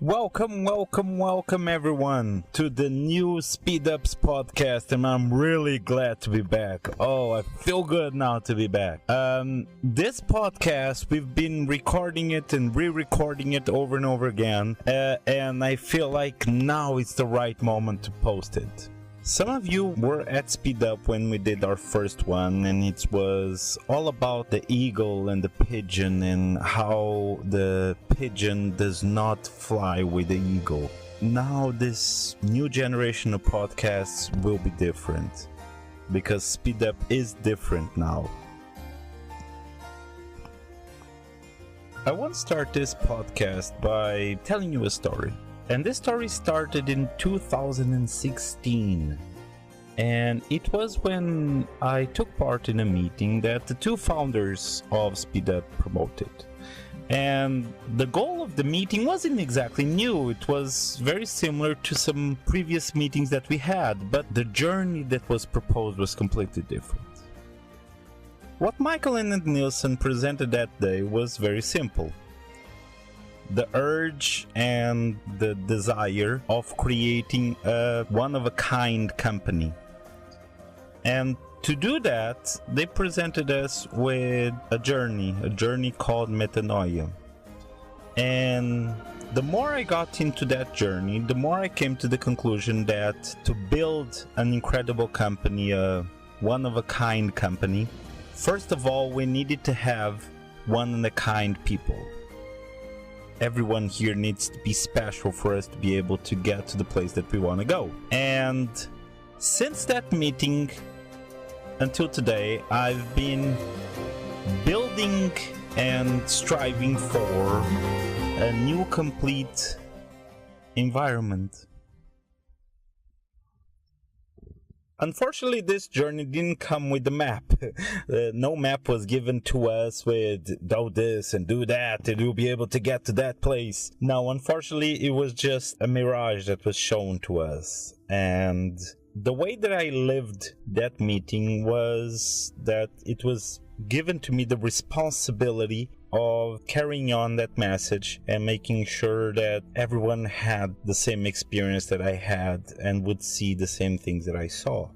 Welcome everyone to the new Speed Ups podcast, and I'm really glad to be back. Oh, I feel good now to be back. This podcast, we've been recording it and re-recording it over and over again, and I feel like now is the right moment to post it. Some of you were at Speed Up when we did our first one, and it was all about the eagle and the pigeon and how the pigeon does not fly with the eagle. Now this new generation of podcasts will be different, because Speed Up is different now. I want to start this podcast by telling you a story. And this story started in 2016. And it was when I took part in a meeting that the two founders of Speed Up promoted. And the goal of the meeting wasn't exactly new. It was very similar to some previous meetings that we had, but the journey that was proposed was completely different. What Michael and Nielsen presented that day was very simple. The urge and the desire of creating a one-of-a-kind company. And to do that, they presented us with a journey called metanoia. And the more I got into that journey, the more I came to the conclusion that to build an incredible company, a one-of-a-kind company, first of all, we needed to have one-of-a-kind people. Everyone here needs to be special for us to be able to get to the place that we want to go. And since that meeting until today, I've been building and striving for a new complete environment. Unfortunately, this journey didn't come with the map. No map was given to us with do this and do that and you'll be able to get to that place. No, unfortunately, it was just a mirage that was shown to us. And the way that I lived that meeting was that it was given to me the responsibility of carrying on that message and making sure that everyone had the same experience that I had and would see the same things that I saw.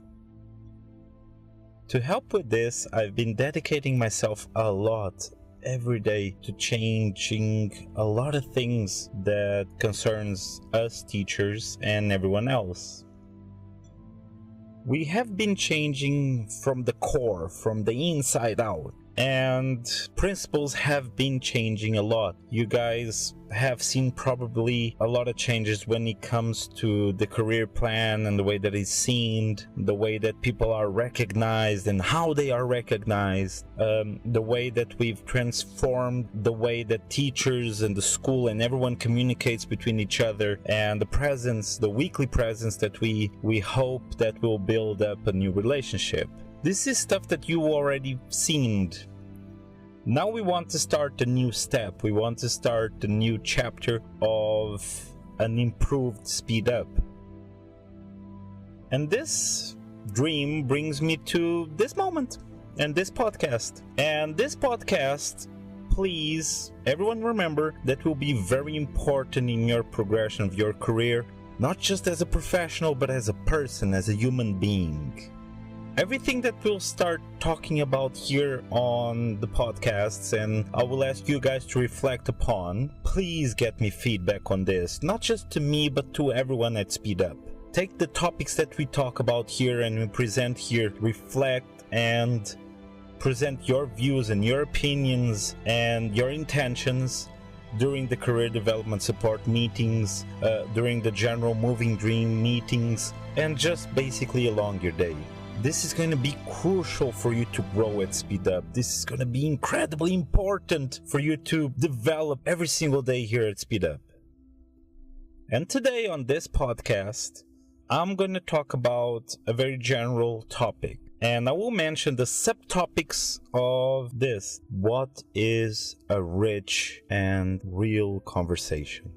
To help with this, I've been dedicating myself a lot every day to changing a lot of things that concerns us teachers and everyone else. We have been changing from the core, from the inside out. And principles have been changing a lot. You guys have seen probably a lot of changes when it comes to the career plan and the way that it's seen, the way that people are recognized and how they are recognized, the way that we've transformed the way that teachers and the school and everyone communicates between each other, and the presence, the weekly presence that we hope that will build up a new relationship. This is stuff that you already seen. Now we want to start a new step. We want to start a new chapter of an improved Speed Up. And this dream brings me to this moment and this podcast. And this podcast, please, everyone remember, that will be very important in your progression of your career, not just as a professional, but as a person, as a human being. Everything that we'll start talking about here on the podcasts, and I will ask you guys to reflect upon, please get me feedback on this, not just to me, but to everyone at Speed Up. Take the topics that we talk about here and we present here, reflect and present your views and your opinions and your intentions during the career development support meetings, during the general moving dream meetings, and just basically along your day. This is going to be crucial for you to grow at Speed Up. This is going to be incredibly important for you to develop every single day here at Speed Up. And today on this podcast, I'm going to talk about a very general topic. And I will mention the subtopics of this. What is a rich and real conversation?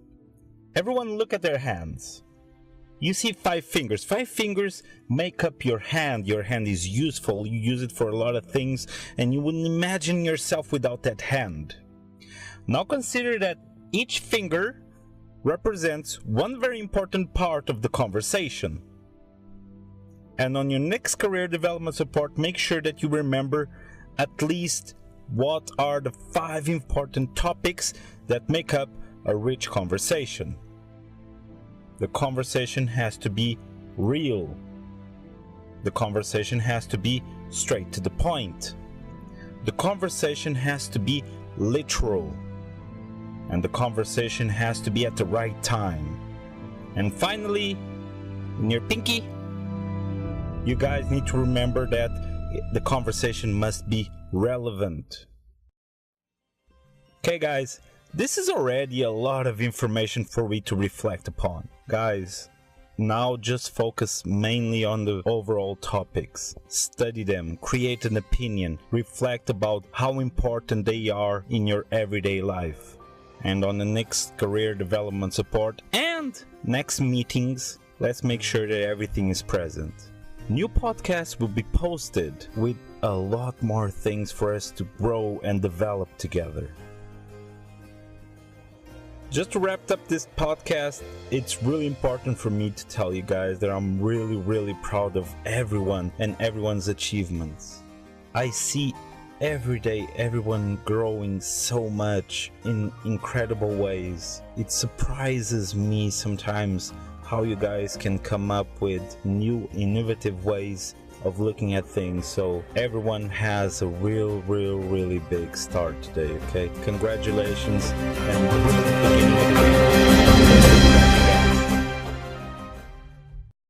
Everyone look at their hands. You see 5 fingers. 5 fingers make up your hand. Your hand is useful. You use it for a lot of things, and you wouldn't imagine yourself without that hand. Now consider that each finger represents one very important part of the conversation. And on your next career development support, make sure that you remember at least what are the 5 important topics that make up a rich conversation. The conversation has to be real. The conversation has to be straight to the point. The conversation has to be literal. And the conversation has to be at the right time. And finally, in your pinky, you guys need to remember that the conversation must be relevant. Okay guys, this is already a lot of information for me to reflect upon. Guys, now just focus mainly on the overall topics. Study them, create an opinion, reflect about how important they are in your everyday life. And on the next career development support and next meetings, let's make sure that everything is present. New podcasts will be posted with a lot more things for us to grow and develop together. Just to wrap up this podcast, it's really important for me to tell you guys that I'm really proud of everyone and everyone's achievements. I see every day everyone growing so much in incredible ways. It surprises me sometimes how you guys can come up with new innovative ways of looking at things. So everyone has a really big start today, okay? Congratulations and the beginning of the day.